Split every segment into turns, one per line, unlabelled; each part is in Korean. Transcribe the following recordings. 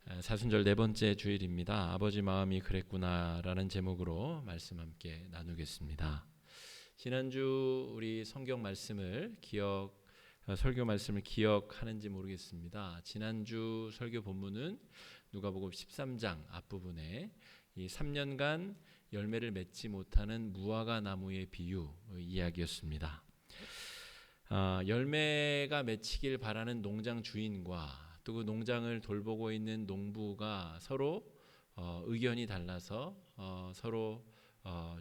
사순절 네 번째 주일입니다. 아버지 마음이 그랬구나라는 제목으로 말씀 함께 나누겠습니다. 지난주 우리 성경 말씀을 설교 말씀을 기억하는지 모르겠습니다. 지난주 설교 본문은 누가복음 13장 앞부분에 이 3년간 열매를 맺지 못하는 무화과 나무의 비유 이야기였습니다. 열매가 맺히길 바라는 농장 주인과 또 그 농장을 돌보고 있는 농부가 서로 의견이 달라서 서로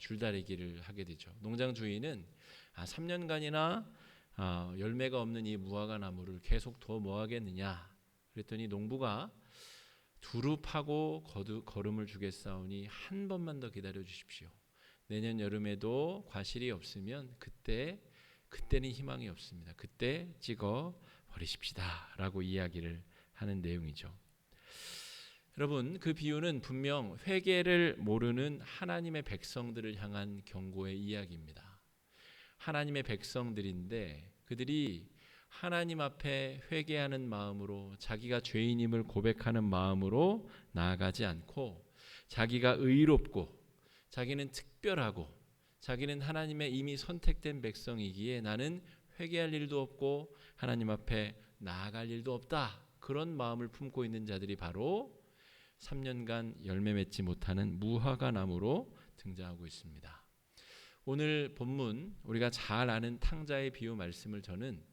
줄다리기를 하게 되죠. 농장 주인은 3년간이나 열매가 없는 이 무화과 나무를 계속 더 뭐 하겠느냐 그랬더니 농부가 두루 파고 거름을 주겠사오니 한 번만 더 기다려 주십시오. 내년 여름에도 과실이 없으면 그때는 희망이 없습니다. 그때 찍어 버리십시다 라고 이야기를 하는 내용이죠. 여러분, 그 비유는 분명 회개를 모르는 하나님의 백성들을 향한 경고의 이야기입니다. 하나님의 백성들인데 그들이 하나님 앞에 회개하는 마음으로 자기가 죄인임을 고백하는 마음으로 나아가지 않고 자기가 의롭고 자기는 특별하고 자기는 하나님의 이미 선택된 백성이기에 나는 회개할 일도 없고 하나님 앞에 나아갈 일도 없다. 그런 마음을 품고 있는 자들이 바로 3년간 열매 맺지 못하는 무화과 나무로 등장하고 있습니다. 오늘 본문 우리가 잘 아는 탕자의 비유 말씀을 저는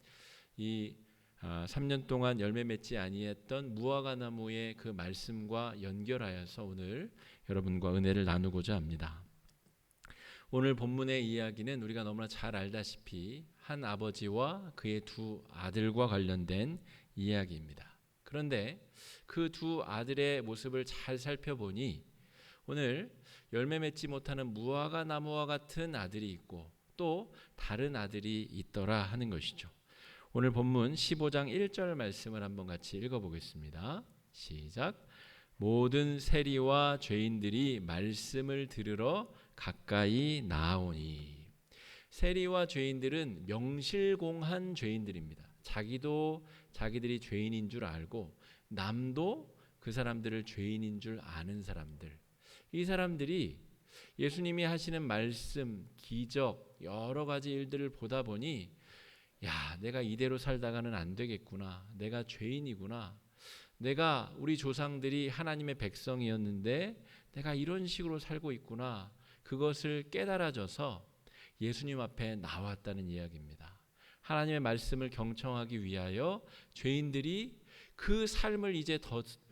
이 3년 동안 열매 맺지 아니했던 무화과 나무의 그 말씀과 연결하여서 오늘 여러분과 은혜를 나누고자 합니다. 오늘 본문의 이야기는 우리가 너무나 잘 알다시피 한 아버지와 그의 두 아들과 관련된 이야기입니다. 그런데 그 두 아들의 모습을 잘 살펴보니 오늘 열매 맺지 못하는 무화과 나무와 같은 아들이 있고 또 다른 아들이 있더라 하는 것이죠. 오늘 본문 15장 1절 말씀을 한번 같이 읽어보겠습니다. 시작. 모든 세리와 죄인들이 말씀을 들으러 가까이 나아오니. 세리와 죄인들은 명실공한 죄인들입니다. 자기들이 죄인인 줄 알고 남도 그 사람들을 죄인인 줄 아는 사람들. 이 사람들이 예수님이 하시는 말씀, 기적, 여러 가지 일들을 보다 보니 내가 이대로 살다가는 안 되겠구나. 내가 죄인이구나. 우리 조상들이 하나님의 백성이었는데 내가 이런 식으로 살고 있구나. 그것을 깨달아져서 예수님 앞에 나왔다는 이야기입니다. 하나님의 말씀을 경청하기 위하여 죄인들이 그 삶을 이제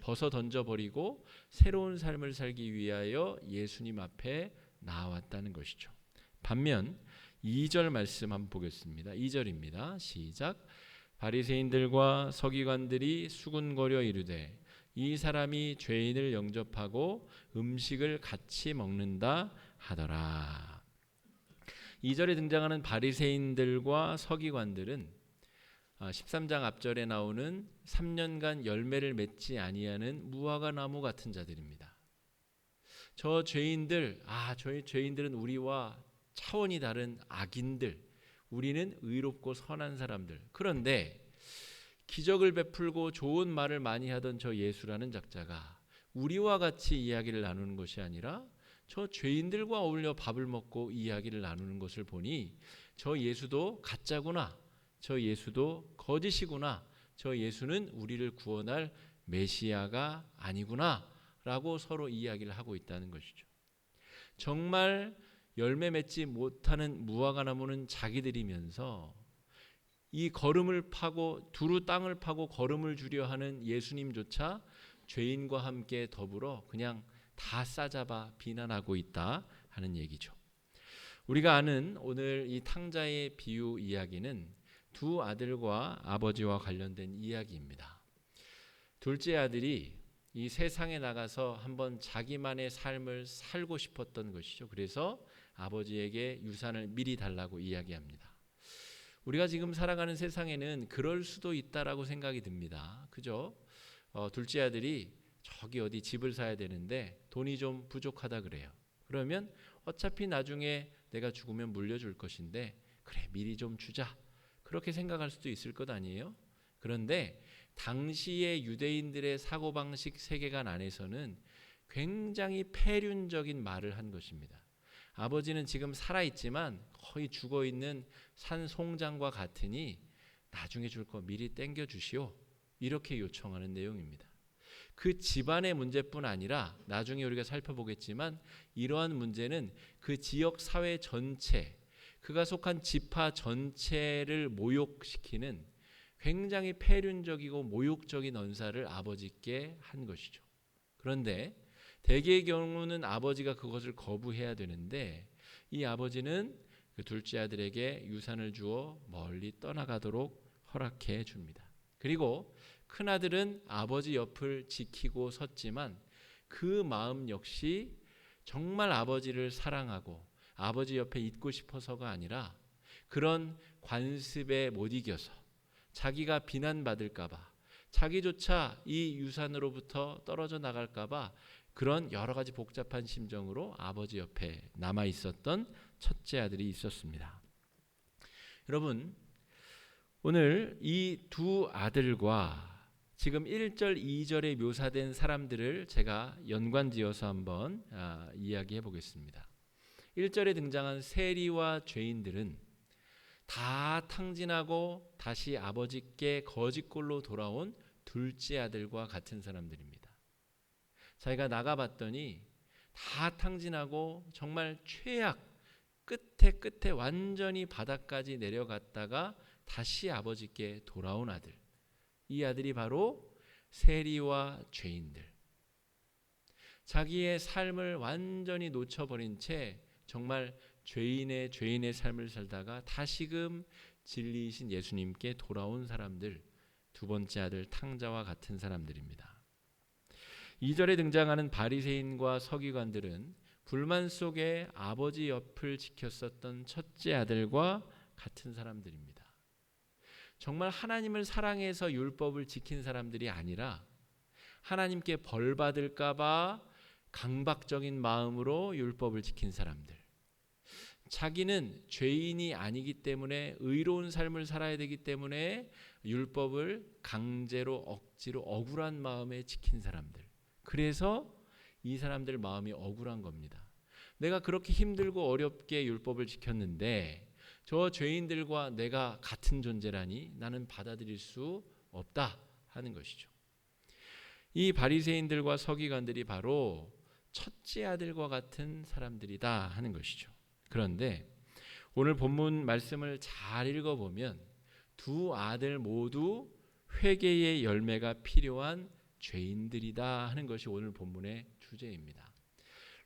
벗어 던져버리고 새로운 삶을 살기 위하여 예수님 앞에 나왔다는 것이죠. 반면 2절 말씀 한번 보겠습니다. 2절입니다. 시작. 바리새인들과 서기관들이 수군거려 이르되 이 사람이 죄인을 영접하고 음식을 같이 먹는다 하더라. 2절에 등장하는 바리새인들과 서기관들은 13장 앞절에 나오는 3년간 열매를 맺지 아니하는 무화과 나무 같은 자들입니다. 저희 죄인들은 우리와 차원이 다른 악인들, 우리는 의롭고 선한 사람들. 그런데 기적을 베풀고 좋은 말을 많이 하던 저 예수라는 작자가 우리와 같이 이야기를 나누는 것이 아니라 저 죄인들과 어울려 밥을 먹고 이야기를 나누는 것을 보니 저 예수도 가짜구나. 저 예수도 거짓이구나. 저 예수는 우리를 구원할 메시아가 아니구나 라고 서로 이야기를 하고 있다는 것이죠. 정말 열매 맺지 못하는 무화과 나무는 자기들이면서 이 거름을 파고 두루 땅을 파고 거름을 주려 하는 예수님조차 죄인과 함께 더불어 그냥 다 싸잡아 비난하고 있다 하는 얘기죠. 우리가 아는 오늘 이 탕자의 비유 이야기는 두 아들과 아버지와 관련된 이야기입니다. 둘째 아들이 이 세상에 나가서 한번 자기만의 삶을 살고 싶었던 것이죠. 그래서 아버지에게 유산을 미리 달라고 이야기합니다. 우리가 지금 살아가는 세상에는 그럴 수도 있다라고 생각이 듭니다. 그죠? 둘째 아들이 저기 어디 집을 사야 되는데 돈이 좀 부족하다 그래요. 그러면 어차피 나중에 내가 죽으면 물려줄 것인데 그래 미리 좀 주자. 그렇게 생각할 수도 있을 것 아니에요? 그런데 당시의 유대인들의 사고방식 세계관 안에서는 굉장히 폐륜적인 말을 한 것입니다. 아버지는 지금 살아있지만 거의 죽어있는 산송장과 같으니 나중에 줄 거 미리 땡겨 주시오. 이렇게 요청하는 내용입니다. 그 집안의 문제뿐 아니라 나중에 우리가 살펴보겠지만 이러한 문제는 그 지역 사회 전체, 그가 속한 지파 전체를 모욕시키는 굉장히 폐륜적이고 모욕적인 언사를 아버지께 한 것이죠. 그런데 대개의 경우는 아버지가 그것을 거부해야 되는데 이 아버지는 그 둘째 아들에게 유산을 주어 멀리 떠나가도록 허락해 줍니다. 그리고 큰아들은 아버지 옆을 지키고 섰지만 그 마음 역시 정말 아버지를 사랑하고 아버지 옆에 있고 싶어서가 아니라 그런 관습에 못 이겨서 자기가 비난받을까 봐, 자기조차 이 유산으로부터 떨어져 나갈까 봐 그런 여러 가지 복잡한 심정으로 아버지 옆에 남아 있었던 첫째 아들이 있었습니다. 여러분, 오늘 이 두 아들과 지금 1절, 2절에 묘사된 사람들을 제가 연관지어서 한번 이야기해 보겠습니다. 1절에 등장한 세리와 죄인들은 다 탕진하고 다시 아버지께 거짓골로 돌아온 둘째 아들과 같은 사람들입니다. 자기가 나가봤더니 다 탕진하고 정말 최악, 끝에 완전히 바닥까지 내려갔다가 다시 아버지께 돌아온 아들. 이 아들이 바로 세리와 죄인들. 자기의 삶을 완전히 놓쳐버린 채 정말 죄인의 삶을 살다가 다시금 진리이신 예수님께 돌아온 사람들, 두 번째 아들 탕자와 같은 사람들입니다. 2절에 등장하는 바리새인과 서기관들은 불만 속에 아버지 옆을 지켰었던 첫째 아들과 같은 사람들입니다. 정말 하나님을 사랑해서 율법을 지킨 사람들이 아니라 하나님께 벌 받을까 봐 강박적인 마음으로 율법을 지킨 사람들. 자기는 죄인이 아니기 때문에 의로운 삶을 살아야 되기 때문에 율법을 강제로 억지로 억울한 마음에 지킨 사람들. 그래서 이 사람들 마음이 억울한 겁니다. 내가 그렇게 힘들고 어렵게 율법을 지켰는데 저 죄인들과 내가 같은 존재라니 나는 받아들일 수 없다 하는 것이죠. 이 바리새인들과 서기관들이 바로 첫째 아들과 같은 사람들이다 하는 것이죠. 그런데 오늘 본문 말씀을 잘 읽어보면 두 아들 모두 회개의 열매가 필요한 죄인들이다 하는 것이 오늘 본문의 주제입니다.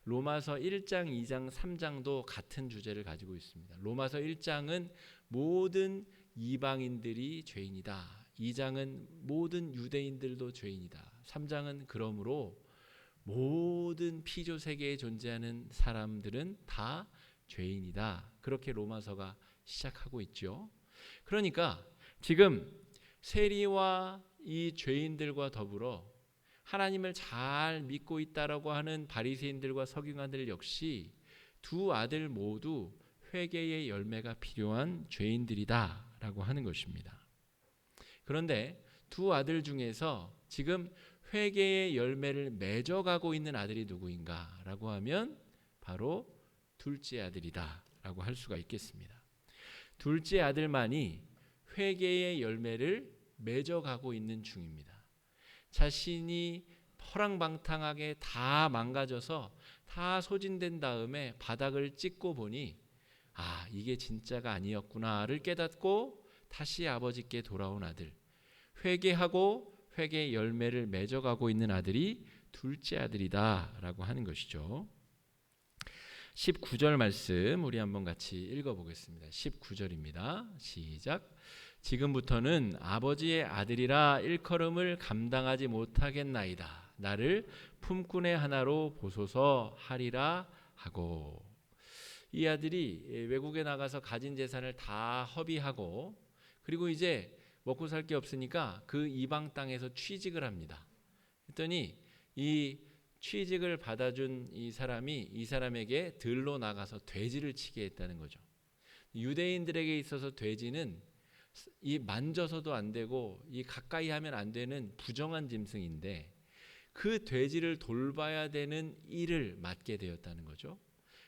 로마서 1장, 2장, 3장도 같은 주제를 가지고 있습니다. 로마서 1장은 모든 이방인들이 죄인이다. 2장은 모든 유대인들도 죄인이다. 3장은 그러므로 모든 피조 세계에 존재하는 사람들은 다 죄인이다. 그렇게 로마서가 시작하고 있죠. 그러니까 지금 세리와 이 죄인들과 더불어 하나님을 잘 믿고 있다라고 하는 바리새인들과 서기관들 역시 두 아들 모두 회개의 열매가 필요한 죄인들이다라고 하는 것입니다. 그런데 두 아들 중에서 지금 회개의 열매를 맺어가고 있는 아들이 누구인가라고 하면 바로 둘째 아들이다라고 할 수가 있겠습니다. 둘째 아들만이 회개의 열매를 맺어가고 있는 중입니다. 자신이 허랑방탕하게 다 망가져서 다 소진된 다음에 바닥을 찍고 보니 이게 진짜가 아니었구나를 깨닫고 다시 아버지께 돌아온 아들, 회개하고 회개의 열매를 맺어가고 있는 아들이 둘째 아들이다라고 하는 것이죠. 19절 말씀 우리 한번 같이 읽어보겠습니다. 19절입니다. 시작. 지금부터는 아버지의 아들이라 일컬음을 감당하지 못하겠나이다. 나를 품꾼의 하나로 보소서 하리라 하고. 이 아들이 외국에 나가서 가진 재산을 다 허비하고 그리고 이제 먹고 살 게 없으니까 그 이방 땅에서 취직을 합니다. 그랬더니 이 취직을 받아준 이 사람이 이 사람에게 들로 나가서 돼지를 치게 했다는 거죠. 유대인들에게 있어서 돼지는 이 만져서도 안 되고 이 가까이 하면 안 되는 부정한 짐승인데 그 돼지를 돌봐야 되는 일을 맡게 되었다는 거죠.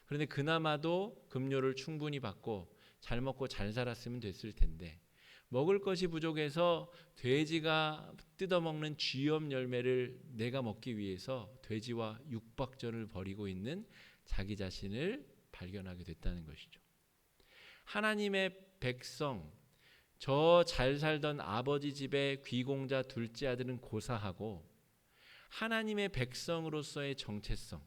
그런데 그나마도 급료를 충분히 받고 잘 먹고 잘 살았으면 됐을 텐데 먹을 것이 부족해서 돼지가 뜯어먹는 쥐염 열매를 내가 먹기 위해서 돼지와 육박전을 벌이고 있는 자기 자신을 발견하게 됐다는 것이죠. 하나님의 백성, 저 잘 살던 아버지 집의 귀공자 둘째 아들은 고사하고 하나님의 백성으로서의 정체성,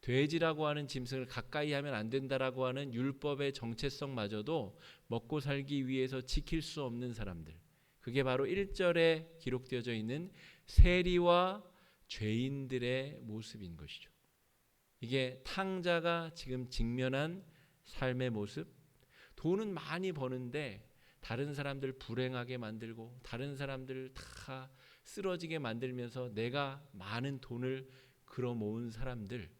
돼지라고 하는 짐승을 가까이 하면 안 된다라고 하는 율법의 정체성마저도 먹고 살기 위해서 지킬 수 없는 사람들, 그게 바로 1절에 기록되어져 있는 세리와 죄인들의 모습인 것이죠. 이게 탕자가 지금 직면한 삶의 모습. 돈은 많이 버는데 다른 사람들 불행하게 만들고 다른 사람들 다 쓰러지게 만들면서 내가 많은 돈을 끌어 모은 사람들.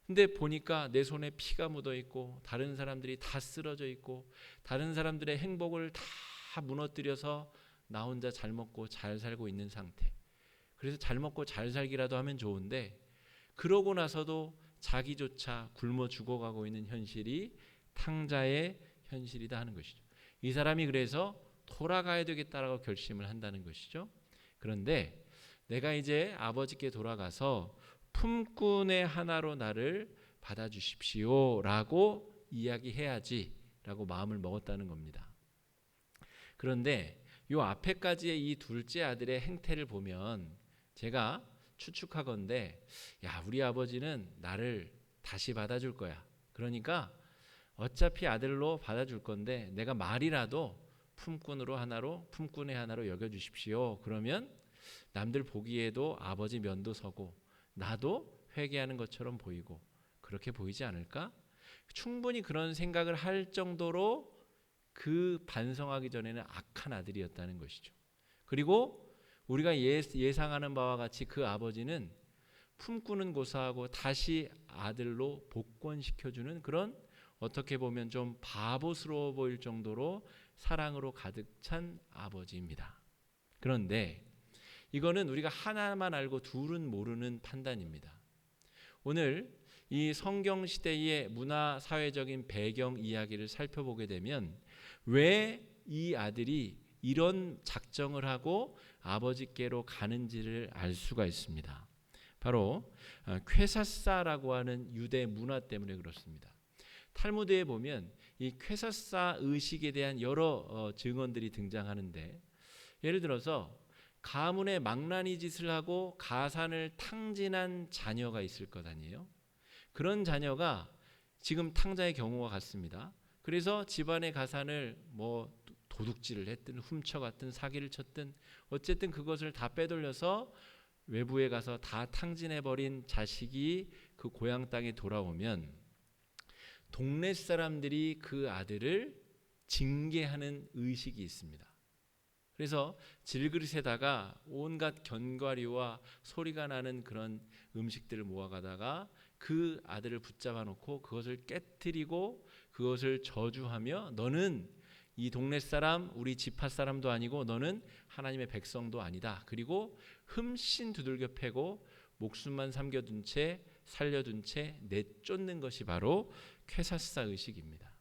근데 보니까 내 손에 피가 묻어 있고 다른 사람들이 다 쓰러져 있고 다른 사람들의 행복을 다 무너뜨려서 나 혼자 잘 먹고 잘 살고 있는 상태. 그래서 잘 먹고 잘 살기라도 하면 좋은데 그러고 나서도 자기조차 굶어 죽어가고 있는 현실이 탕자의 현실이다 하는 것이죠. 이 사람이 그래서 돌아가야 되겠다라고 결심을 한다는 것이죠. 그런데 내가 이제 아버지께 돌아가서 품꾼의 하나로 나를 받아주십시오 라고 이야기해야지 라고 마음을 먹었다는 겁니다. 그런데 요 앞에까지의 이 둘째 아들의 행태를 보면 제가 추측하건대 우리 아버지는 나를 다시 받아줄 거야. 그러니까 어차피 아들로 받아줄 건데 내가 말이라도 품꾼의 하나로 여겨주십시오. 그러면 남들 보기에도 아버지 면도 서고 나도 회개하는 것처럼 보이고 그렇게 보이지 않을까? 충분히 그런 생각을 할 정도로 그 반성하기 전에는 악한 아들이었다는 것이죠. 그리고 우리가 예상하는 바와 같이 그 아버지는 품꾼은 고사하고 다시 아들로 복권시켜주는 그런 어떻게 보면 좀 바보스러워 보일 정도로 사랑으로 가득 찬 아버지입니다. 그런데 이거는 우리가 하나만 알고 둘은 모르는 판단입니다. 오늘 이 성경 시대의 문화 사회적인 배경 이야기를 살펴보게 되면 왜 이 아들이 이런 작정을 하고 아버지께로 가는지를 알 수가 있습니다. 바로 쾌사사라고 하는 유대 문화 때문에 그렇습니다. 탈무드에 보면 이 쾌사사 의식에 대한 여러 증언들이 등장하는데 예를 들어서 가문에 망나니 짓을 하고 가산을 탕진한 자녀가 있을 것 아니에요. 그런 자녀가 지금 탕자의 경우와 같습니다. 그래서 집안의 가산을 도둑질을 했든 훔쳐갔든 사기를 쳤든 어쨌든 그것을 다 빼돌려서 외부에 가서 다 탕진해버린 자식이 그 고향 땅에 돌아오면 동네 사람들이 그 아들을 징계하는 의식이 있습니다. 그래서 질그릇에다가 온갖 견과류와 소리가 나는 그런 음식들을 모아가다가 그 아들을 붙잡아 놓고 그것을 깨트리고 그것을 저주하며 너는 이 동네 사람 우리 지파 사람도 아니고 너는 하나님의 백성도 아니다. 그리고 흠씬 두들겨 패고 목숨만 삼겨둔 채 살려둔 채 내쫓는 것이 바로 쾌사사 의식입니다.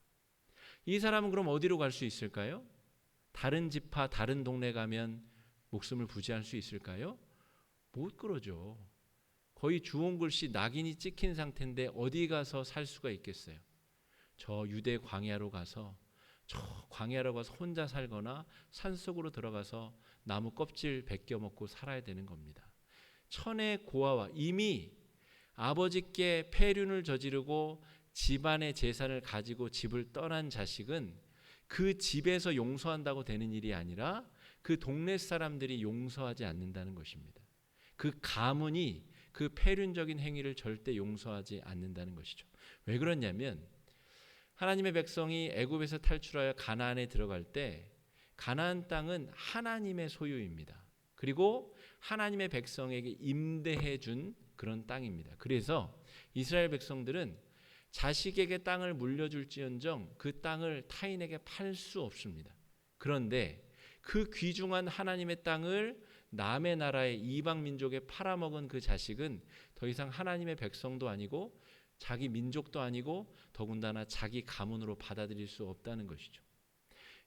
이 사람은 그럼 어디로 갈 수 있을까요? 다른 지파 다른 동네 가면 목숨을 부지할 수 있을까요? 못 그러죠. 거의 주홍글씨 낙인이 찍힌 상태인데 어디 가서 살 수가 있겠어요? 저 유대 광야로 가서 혼자 살거나 산속으로 들어가서 나무 껍질 벗겨 먹고 살아야 되는 겁니다. 천의 고아와 이미 아버지께 폐륜을 저지르고 집안의 재산을 가지고 집을 떠난 자식은 그 집에서 용서한다고 되는 일이 아니라 그 동네 사람들이 용서하지 않는다는 것입니다. 그 가문이 그 폐륜적인 행위를 절대 용서하지 않는다는 것이죠. 왜 그러냐면 하나님의 백성이 애굽에서 탈출하여 가나안에 들어갈 때 가나안 땅은 하나님의 소유입니다. 그리고 하나님의 백성에게 임대해 준 그런 땅입니다. 그래서 이스라엘 백성들은 자식에게 땅을 물려줄지언정 그 땅을 타인에게 팔 수 없습니다. 그런데 그 귀중한 하나님의 땅을 남의 나라의 이방 민족에 팔아먹은 그 자식은 더 이상 하나님의 백성도 아니고 자기 민족도 아니고 더군다나 자기 가문으로 받아들일 수 없다는 것이죠.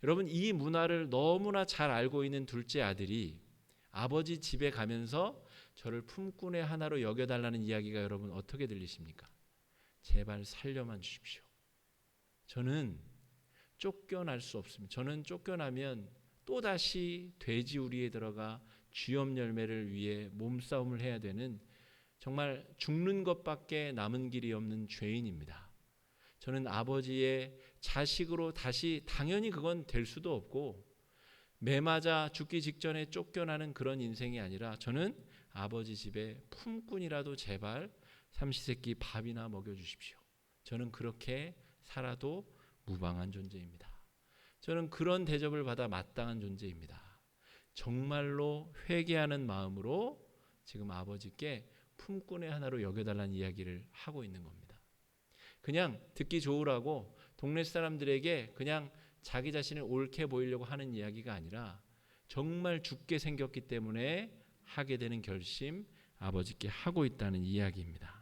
여러분, 이 문화를 너무나 잘 알고 있는 둘째 아들이 아버지 집에 가면서 저를 품꾼의 하나로 여겨달라는 이야기가 여러분 어떻게 들리십니까? 제발 살려만 주십시오. 저는 쫓겨날 수 없습니다. 저는 쫓겨나면 또다시 돼지우리에 들어가 쥐염 열매를 위해 몸싸움을 해야 되는 정말 죽는 것밖에 남은 길이 없는 죄인입니다. 저는 아버지의 자식으로 다시, 당연히 그건 될 수도 없고 매 맞아 죽기 직전에 쫓겨나는 그런 인생이 아니라 저는 아버지 집에 품꾼이라도 제발 삼시세끼 밥이나 먹여주십시오. 저는 그렇게 살아도 무방한 존재입니다. 저는 그런 대접을 받아 마땅한 존재입니다. 정말로 회개하는 마음으로 지금 아버지께 품꾼의 하나로 여겨달라는 이야기를 하고 있는 겁니다. 그냥 듣기 좋으라고 동네 사람들에게 그냥 자기 자신을 옳게 보이려고 하는 이야기가 아니라 정말 죽게 생겼기 때문에 하게 되는 결심 아버지께 하고 있다는 이야기입니다.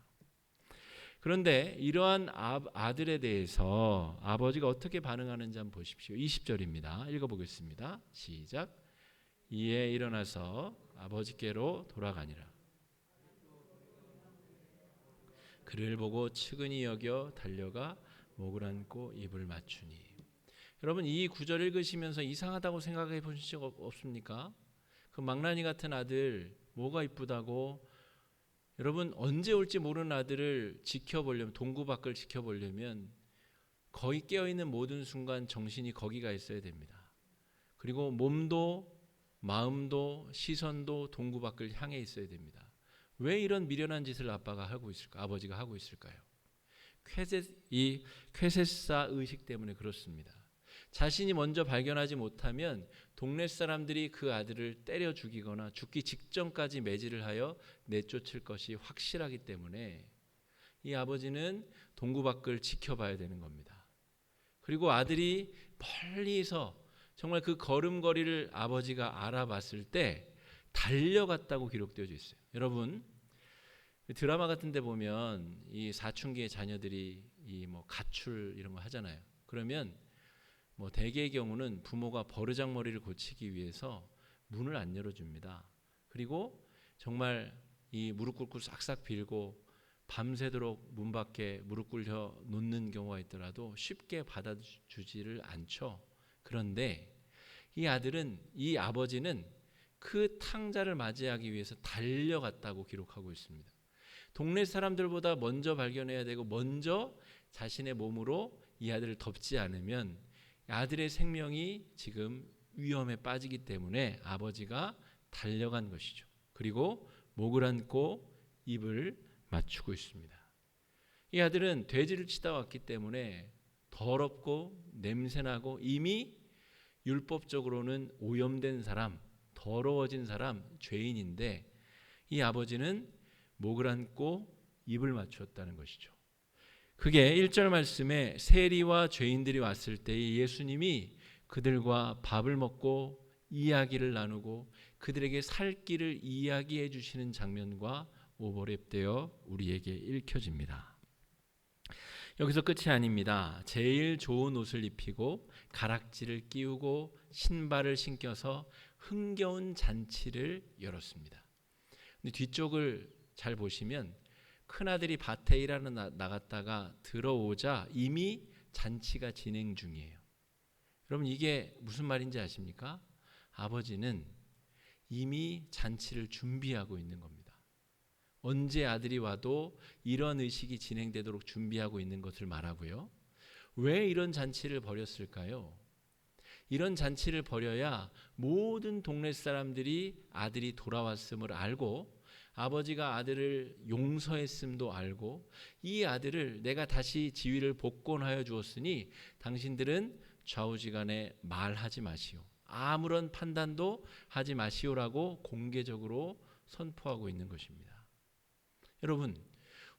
그런데 이러한 아들에 대해서 아버지가 어떻게 반응하는지 한번 보십시오. 20절입니다. 읽어보겠습니다. 시작. 이에 일어나서 아버지께로 돌아가니라. 그를 보고 측은히 여겨 달려가 목을 안고 입을 맞추니. 여러분, 이 구절 읽으시면서 이상하다고 생각해 보신 적 없습니까? 그 망나니 같은 아들 뭐가 이쁘다고. 여러분, 언제 올지 모르는 아들을 지켜보려면, 동구 밖을 지켜보려면 거의 깨어있는 모든 순간 정신이 거기가 있어야 됩니다. 그리고 몸도 마음도 시선도 동구 밖을 향해 있어야 됩니다. 왜 이런 미련한 짓을 아빠가 하고 있을까? 아버지가 하고 있을까요? 이 쾌세사 의식 때문에 그렇습니다. 자신이 먼저 발견하지 못하면 동네 사람들이 그 아들을 때려 죽이거나 죽기 직전까지 매질을 하여 내쫓을 것이 확실하기 때문에 이 아버지는 동구 밖을 지켜봐야 되는 겁니다. 그리고 아들이 멀리서 정말 그 걸음걸이를 아버지가 알아봤을 때 달려갔다고 기록되어 있어요. 여러분, 드라마 같은 데 보면 이 사춘기의 자녀들이 이 뭐 가출 이런 거 하잖아요. 그러면 뭐 대개의 경우는 부모가 버르장머리를 고치기 위해서 문을 안 열어줍니다. 그리고 정말 이 무릎 꿇고 싹싹 빌고 밤새도록 문 밖에 무릎 꿇려 놓는 경우가 있더라도 쉽게 받아주지를 않죠. 그런데 이 아버지는 그 탕자를 맞이하기 위해서 달려갔다고 기록하고 있습니다. 동네 사람들보다 먼저 발견해야 되고 먼저 자신의 몸으로 이 아들을 덮지 않으면 아들의 생명이 지금 위험에 빠지기 때문에 아버지가 달려간 것이죠. 그리고 목을 안고 입을 맞추고 있습니다. 이 아들은 돼지를 치다 왔기 때문에 더럽고 냄새나고 이미 율법적으로는 오염된 사람, 더러워진 사람, 죄인인데 이 아버지는 목을 안고 입을 맞추었다는 것이죠. 그게 1절 말씀에 세리와 죄인들이 왔을 때 예수님이 그들과 밥을 먹고 이야기를 나누고 그들에게 살 길을 이야기해 주시는 장면과 오버랩되어 우리에게 읽혀집니다. 여기서 끝이 아닙니다. 제일 좋은 옷을 입히고 가락지를 끼우고 신발을 신겨서 흥겨운 잔치를 열었습니다. 근데 뒤쪽을 잘 보시면 큰아들이 밭에 일하러 나갔다가 들어오자 이미 잔치가 진행 중이에요. 여러분, 이게 무슨 말인지 아십니까? 아버지는 이미 잔치를 준비하고 있는 겁니다. 언제 아들이 와도 이런 의식이 진행되도록 준비하고 있는 것을 말하고요. 왜 이런 잔치를 벌였을까요? 이런 잔치를 벌여야 모든 동네 사람들이 아들이 돌아왔음을 알고 아버지가 아들을 용서했음도 알고 이 아들을 내가 다시 지위를 복권하여 주었으니 당신들은 좌우지간에 말하지 마시오. 아무런 판단도 하지 마시오라고 공개적으로 선포하고 있는 것입니다. 여러분,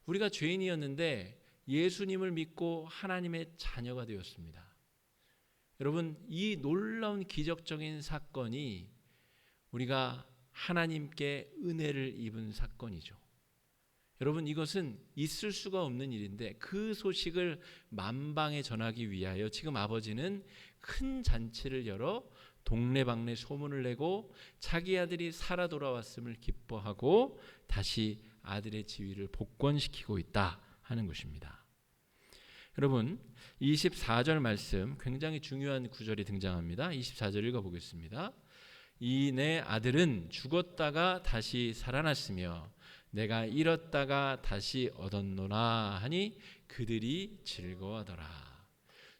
우리가 죄인이었는데 예수님을 믿고 하나님의 자녀가 되었습니다. 여러분, 이 놀라운 기적적인 사건이 우리가 하나님께 은혜를 입은 사건이죠. 여러분, 이것은 있을 수가 없는 일인데 그 소식을 만방에 전하기 위하여 지금 아버지는 큰 잔치를 열어 동네방네 소문을 내고 자기 아들이 살아 돌아왔음을 기뻐하고 다시 아들의 지위를 복권시키고 있다 하는 것입니다. 여러분, 24절 말씀 굉장히 중요한 구절이 등장합니다. 24절 읽어보겠습니다. 이 내 아들은 죽었다가 다시 살아났으며 내가 잃었다가 다시 얻었노라 하니 그들이 즐거워하더라.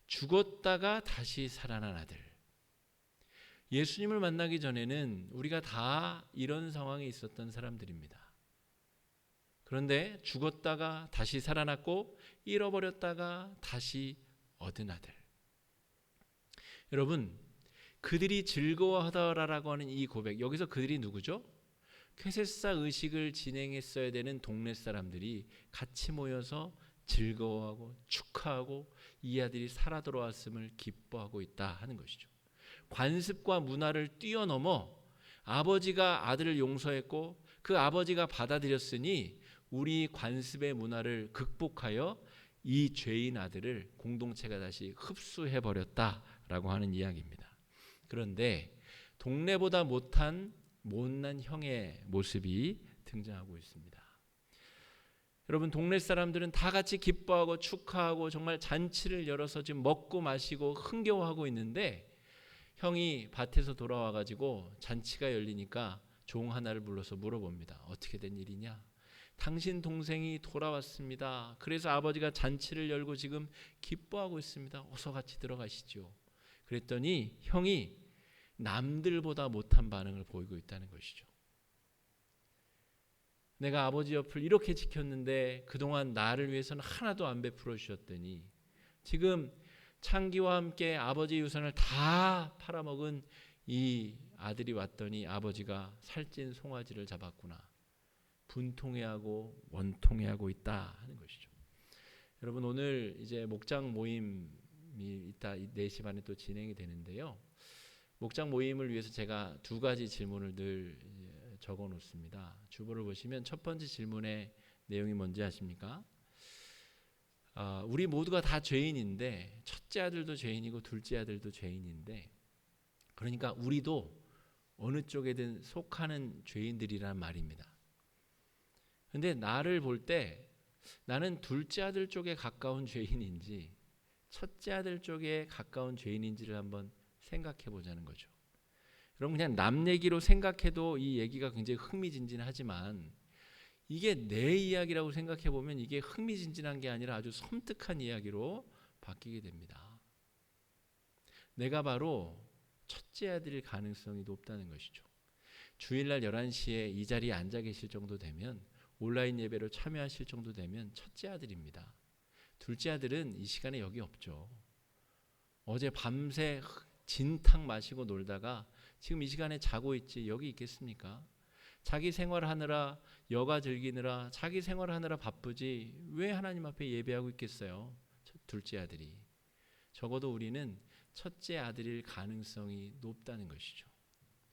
죽었다가 다시 살아난 아들. 예수님을 만나기 전에는 우리가 다 이런 상황에 있었던 사람들입니다. 그런데 죽었다가 다시 살아났고 잃어버렸다가 다시 얻은 아들. 여러분, 그들이 즐거워하더라라고 하는 이 고백, 여기서 그들이 누구죠? 쾌세사 의식을 진행했어야 되는 동네 사람들이 같이 모여서 즐거워하고 축하하고 이 아들이 살아 돌아왔음을 기뻐하고 있다 하는 것이죠. 관습과 문화를 뛰어넘어 아버지가 아들을 용서했고 그 아버지가 받아들였으니 우리 관습의 문화를 극복하여 이 죄인 아들을 공동체가 다시 흡수해버렸다라고 하는 이야기입니다. 그런데 동네보다 못한 못난 형의 모습이 등장하고 있습니다. 여러분, 동네 사람들은 다 같이 기뻐하고 축하하고 정말 잔치를 열어서 지금 먹고 마시고 흥겨워하고 있는데 형이 밭에서 돌아와 가지고 잔치가 열리니까 종 하나를 불러서 물어봅니다. 어떻게 된 일이냐? 당신 동생이 돌아왔습니다. 그래서 아버지가 잔치를 열고 지금 기뻐하고 있습니다. 어서 같이 들어가시죠. 그랬더니 형이 남들보다 못한 반응을 보이고 있다는 것이죠. 내가 아버지 옆을 이렇게 지켰는데 그동안 나를 위해서는 하나도 안 베풀어 주셨더니 지금 창기와 함께 아버지의 유산을 다 팔아먹은 이 아들이 왔더니 아버지가 살찐 송아지를 잡았구나. 분통해하고 원통해하고 있다 하는 것이죠. 여러분, 오늘 이제 목장 모임이 이따 4시 반에 또 진행이 되는데요. 목장 모임을 위해서 제가 2가지 질문을 늘 적어 놓습니다. 주보를 보시면 첫 번째 질문의 내용이 뭔지 아십니까? 우리 모두가 다 죄인인데 첫째 아들도 죄인이고 둘째 아들도 죄인인데 그러니까 우리도 어느 쪽에든 속하는 죄인들이란 말입니다. 근데 나를 볼 때 나는 둘째 아들 쪽에 가까운 죄인인지 첫째 아들 쪽에 가까운 죄인인지를 한번 생각해 보자는 거죠. 여러분, 그냥 남 얘기로 생각해도 이 얘기가 굉장히 흥미진진하지만 이게 내 이야기라고 생각해 보면 이게 흥미진진한 게 아니라 아주 섬뜩한 이야기로 바뀌게 됩니다. 내가 바로 첫째 아들일 가능성이 높다는 것이죠. 주일날 11시에 이 자리에 앉아 계실 정도 되면 온라인 예배로 참여하실 정도 되면 첫째 아들입니다. 둘째 아들은 이 시간에 여기 없죠. 어제 밤새 진탕 마시고 놀다가 지금 이 시간에 자고 있지 여기 있겠습니까? 자기 생활하느라 여가 즐기느라 자기 생활하느라 바쁘지 왜 하나님 앞에 예배하고 있겠어요? 둘째 아들이. 적어도 우리는 첫째 아들일 가능성이 높다는 것이죠.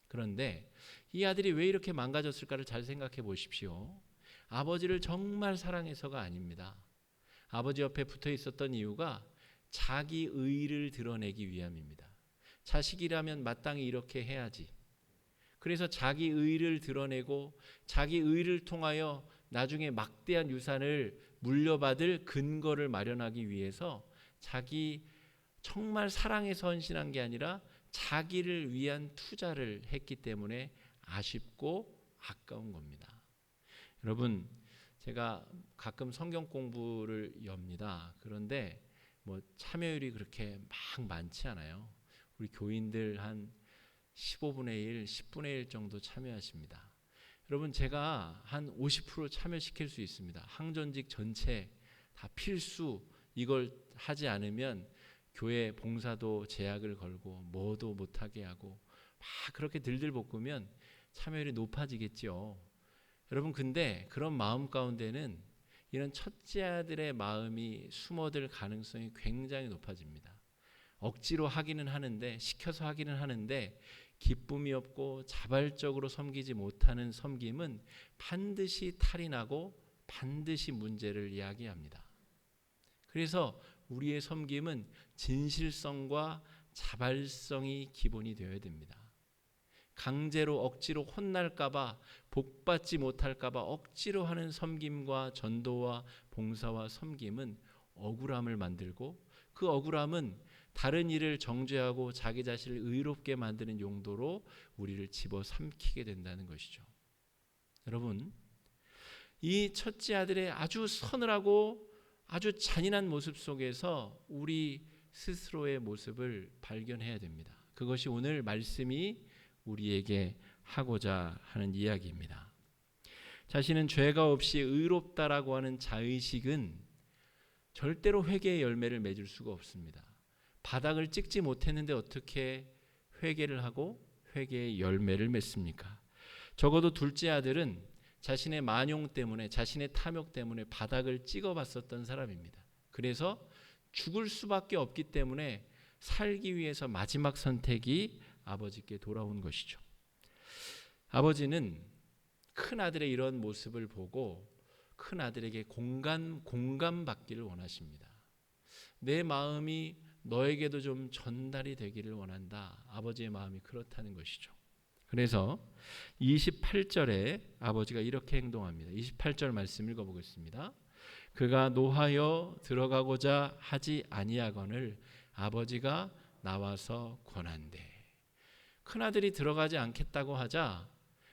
그런데 이 아들이 왜 이렇게 망가졌을까를 잘 생각해 보십시오. 아버지를 정말 사랑해서가 아닙니다. 아버지 옆에 붙어 있었던 이유가 자기 의의를 드러내기 위함입니다. 자식이라면 마땅히 이렇게 해야지. 그래서 자기 의의를 드러내고 자기 의의를 통하여 나중에 막대한 유산을 물려받을 근거를 마련하기 위해서 자기 정말 사랑해서 헌신한 게 아니라 자기를 위한 투자를 했기 때문에 아쉽고 아까운 겁니다. 여러분, 제가 가끔 성경 공부를 엽니다. 그런데 뭐 참여율이 그렇게 막 많지 않아요. 우리 교인들 한 15분의 1, 10분의 1 정도 참여하십니다. 여러분, 제가 한 50% 참여시킬 수 있습니다. 항전직 전체 다 필수, 이걸 하지 않으면 교회 봉사도 제약을 걸고 뭐도 못하게 하고 막 그렇게 들들 볶으면 참여율이 높아지겠죠. 여러분, 근데 그런 마음 가운데는 이런 첫째 아들의 마음이 숨어들 가능성이 굉장히 높아집니다. 억지로 하기는 하는데, 시켜서 하기는 하는데 기쁨이 없고 자발적으로 섬기지 못하는 섬김은 반드시 탈이 나고 반드시 문제를 이야기합니다. 그래서 우리의 섬김은 진실성과 자발성이 기본이 되어야 됩니다. 강제로 억지로 혼날까봐, 복받지 못할까봐 억지로 하는 섬김과 전도와 봉사와 섬김은 억울함을 만들고, 그 억울함은 다른 일을 정죄하고 자기 자신을 의롭게 만드는 용도로 우리를 집어삼키게 된다는 것이죠. 여러분, 이 첫째 아들의 아주 서늘하고 아주 잔인한 모습 속에서 우리 스스로의 모습을 발견해야 됩니다. 그것이 오늘 말씀이 우리에게 하고자 하는 이야기입니다. 자신은 죄가 없이 의롭다라고 하는 자의식은 절대로 회개의 열매를 맺을 수가 없습니다. 바닥을 찍지 못했는데 어떻게 회개를 하고 회개의 열매를 맺습니까? 적어도 둘째 아들은 자신의 만용 때문에, 자신의 탐욕 때문에 바닥을 찍어봤었던 사람입니다. 그래서 죽을 수밖에 없기 때문에 살기 위해서 마지막 선택이 아버지께 돌아온 것이죠. 아버지는 큰 아들의 이런 모습을 보고 큰 아들에게 공감받기를 원하십니다. 내 마음이 너에게도 좀 전달이 되기를 원한다. 아버지의 마음이 그렇다는 것이죠. 그래서 28절에 아버지가 이렇게 행동합니다. 28절 말씀 읽어보겠습니다. 그가 노하여 들어가고자 하지 아니하거늘 아버지가 나와서 권한대. 큰아들이 들어가지 않겠다고 하자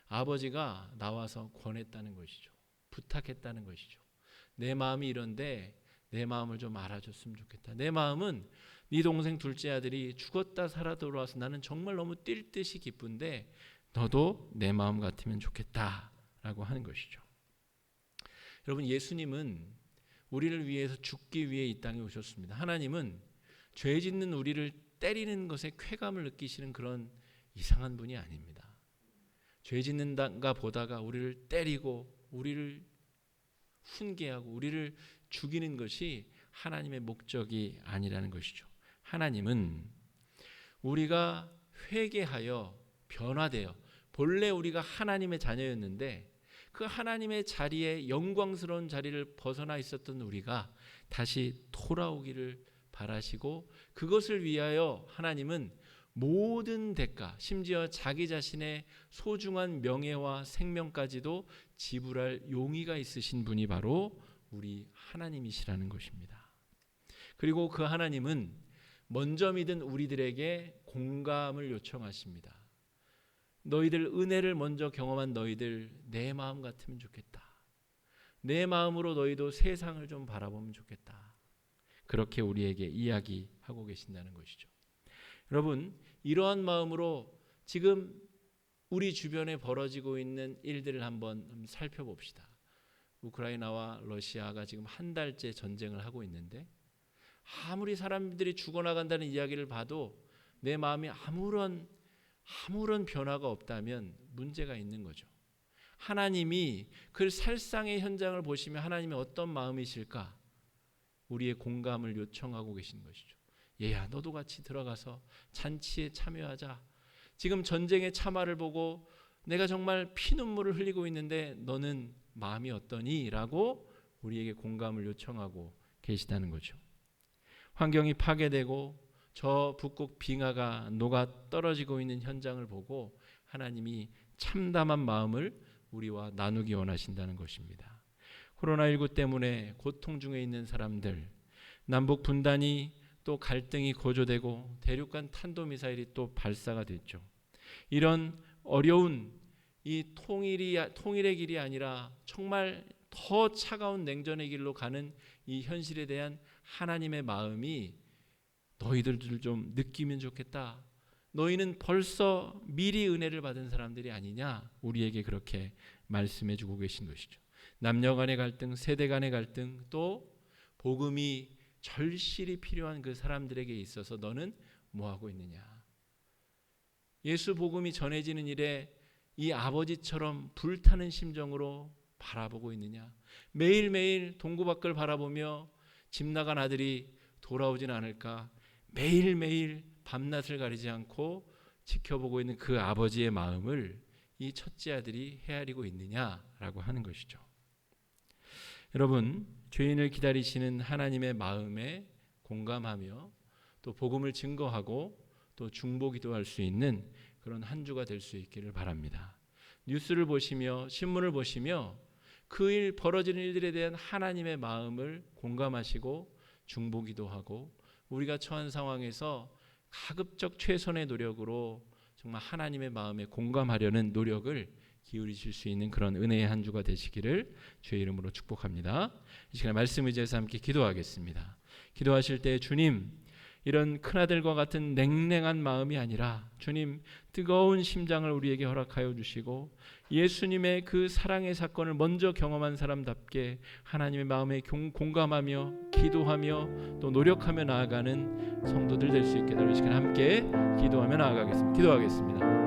아버지가 나와서 권했다는 것이죠. 부탁했다는 것이죠. 내 마음이 이런데 내 마음을 좀 알아줬으면 좋겠다. 내 마음은 네 동생 둘째 아들이 죽었다 살아 돌아와서 나는 정말 너무 뛸 듯이 기쁜데 너도 내 마음 같으면 좋겠다라고 하는 것이죠. 여러분, 예수님은 우리를 위해서 죽기 위해 이 땅에 오셨습니다. 하나님은 죄 짓는 우리를 때리는 것에 쾌감을 느끼시는 그런 이상한 분이 아닙니다. 죄 짓는가 보다가 우리를 때리고 우리를 훈계하고 우리를 죽이는 것이 하나님의 목적이 아니라는 것이죠. 하나님은 우리가 회개하여 변화되어, 본래 우리가 하나님의 자녀였는데 그 하나님의 자리에, 영광스러운 자리를 벗어나 있었던 우리가 다시 돌아오기를 바라시고, 그것을 위하여 하나님은 모든 대가, 심지어 자기 자신의 소중한 명예와 생명까지도 지불할 용의가 있으신 분이 바로 우리 하나님이시라는 것입니다. 그리고 그 하나님은 먼저 믿은 우리들에게 공감을 요청하십니다. 너희들, 은혜를 먼저 경험한 너희들, 내 마음 같으면 좋겠다. 내 마음으로 너희도 세상을 좀 바라보면 좋겠다. 그렇게 우리에게 이야기하고 계신다는 것이죠. 여러분, 이러한 마음으로 지금 우리 주변에 벌어지고 있는 일들을 한번 살펴봅시다. 우크라이나와 러시아가 지금 한 달째 전쟁을 하고 있는데 아무리 사람들이 죽어나간다는 이야기를 봐도 내 마음이 아무런 변화가 없다면 문제가 있는 거죠. 하나님이 그 살상의 현장을 보시면 하나님이 어떤 마음이실까? 우리의 공감을 요청하고 계신 것이죠. 얘야, 너도 같이 들어가서 잔치에 참여하자. 지금 전쟁의 참화를 보고 내가 정말 피눈물을 흘리고 있는데 너는 마음이 어떠니? 라고 우리에게 공감을 요청하고 계시다는 거죠. 환경이 파괴되고 저 북극 빙하가 녹아 떨어지고 있는 현장을 보고 하나님이 참담한 마음을 우리와 나누기 원하신다는 것입니다. 코로나19 때문에 고통 중에 있는 사람들, 남북 분단이 또 갈등이 고조되고 대륙간 탄도미사일이 또 발사가 됐죠. 이런 어려운 이 통일의 길이 아니라 정말 더 차가운 냉전의 길로 가는 이 현실에 대한 하나님의 마음이 너희들도 좀 느끼면 좋겠다. 너희는 벌써 미리 은혜를 받은 사람들이 아니냐. 우리에게 그렇게 말씀해 주고 계신 것이죠. 남녀 간의 갈등, 세대 간의 갈등, 또 복음이 절실히 필요한 그 사람들에게 있어서 너는 뭐하고 있느냐. 예수 복음이 전해지는 일에 이 아버지처럼 불타는 심정으로 바라보고 있느냐. 매일매일 동구 밖을 바라보며 집 나간 아들이 돌아오진 않을까, 매일매일 밤낮을 가리지 않고 지켜보고 있는 그 아버지의 마음을 이 첫째 아들이 헤아리고 있느냐라고 하는 것이죠. 여러분, 죄인을 기다리시는 하나님의 마음에 공감하며 또 복음을 증거하고 또 중보기도할 수 있는 그런 한 주가 될 수 있기를 바랍니다. 뉴스를 보시며 신문을 보시며 그 일 벌어지는 일들에 대한 하나님의 마음을 공감하시고 중보기도하고 우리가 처한 상황에서 가급적 최선의 노력으로 정말 하나님의 마음에 공감하려는 노력을 기울이실 수 있는 그런 은혜의 한 주가 되시기를 주의 이름으로 축복합니다. 이 시간에 말씀 의지해서 함께 기도하겠습니다. 기도하실 때 주님, 이런 큰아들과 같은 냉랭한 마음이 아니라 주님 뜨거운 심장을 우리에게 허락하여 주시고 예수님의 그 사랑의 사건을 먼저 경험한 사람답게 하나님의 마음에 공감하며 기도하며 또 노력하며 나아가는 성도들 될 수 있게 되는 시간 함께 기도하며 나아가겠습니다. 기도하겠습니다.